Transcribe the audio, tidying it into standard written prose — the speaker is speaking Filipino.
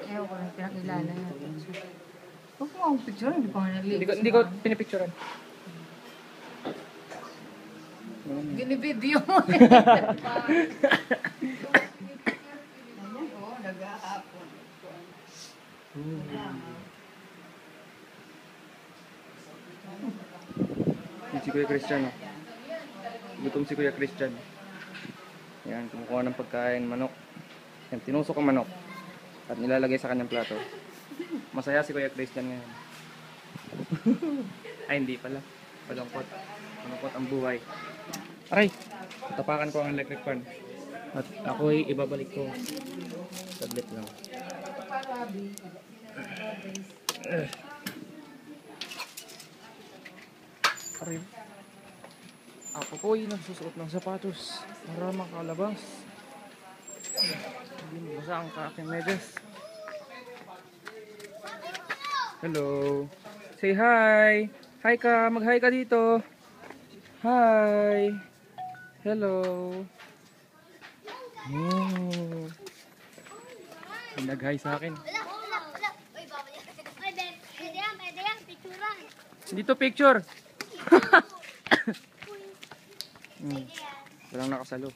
Ewan ko lang, pinakilala natin siya. Huwag mo akong picture, hindi pa nga nag-live. Hindi ko pinipicturean. Binibideo mo eh. Si Kuya Christian, oh. Gutom si Kuya Christian. Yan, kumukuha ng pagkain, manok. Yan, tinusok ang manok. At nilalagay sa kanyang plato. Masaya si Kuya Christian ngayon. Ay, hindi pala. Malungkot. Malungkot ang buhay. Aray! Tapakan ko ang electric fan. At ako'y ibabalik ko. Tablet lang. Aray. Ako po'y nagsusuot ng sapatos para makalabas. Hindi basa ang aking medyas. Hello. Say hi. Hi ka. Mag-hi ka dito. Hi. Hello. Oh. Nag-hi sa akin. Pwede yan, picturean. Dito picture. Walang nakasalo.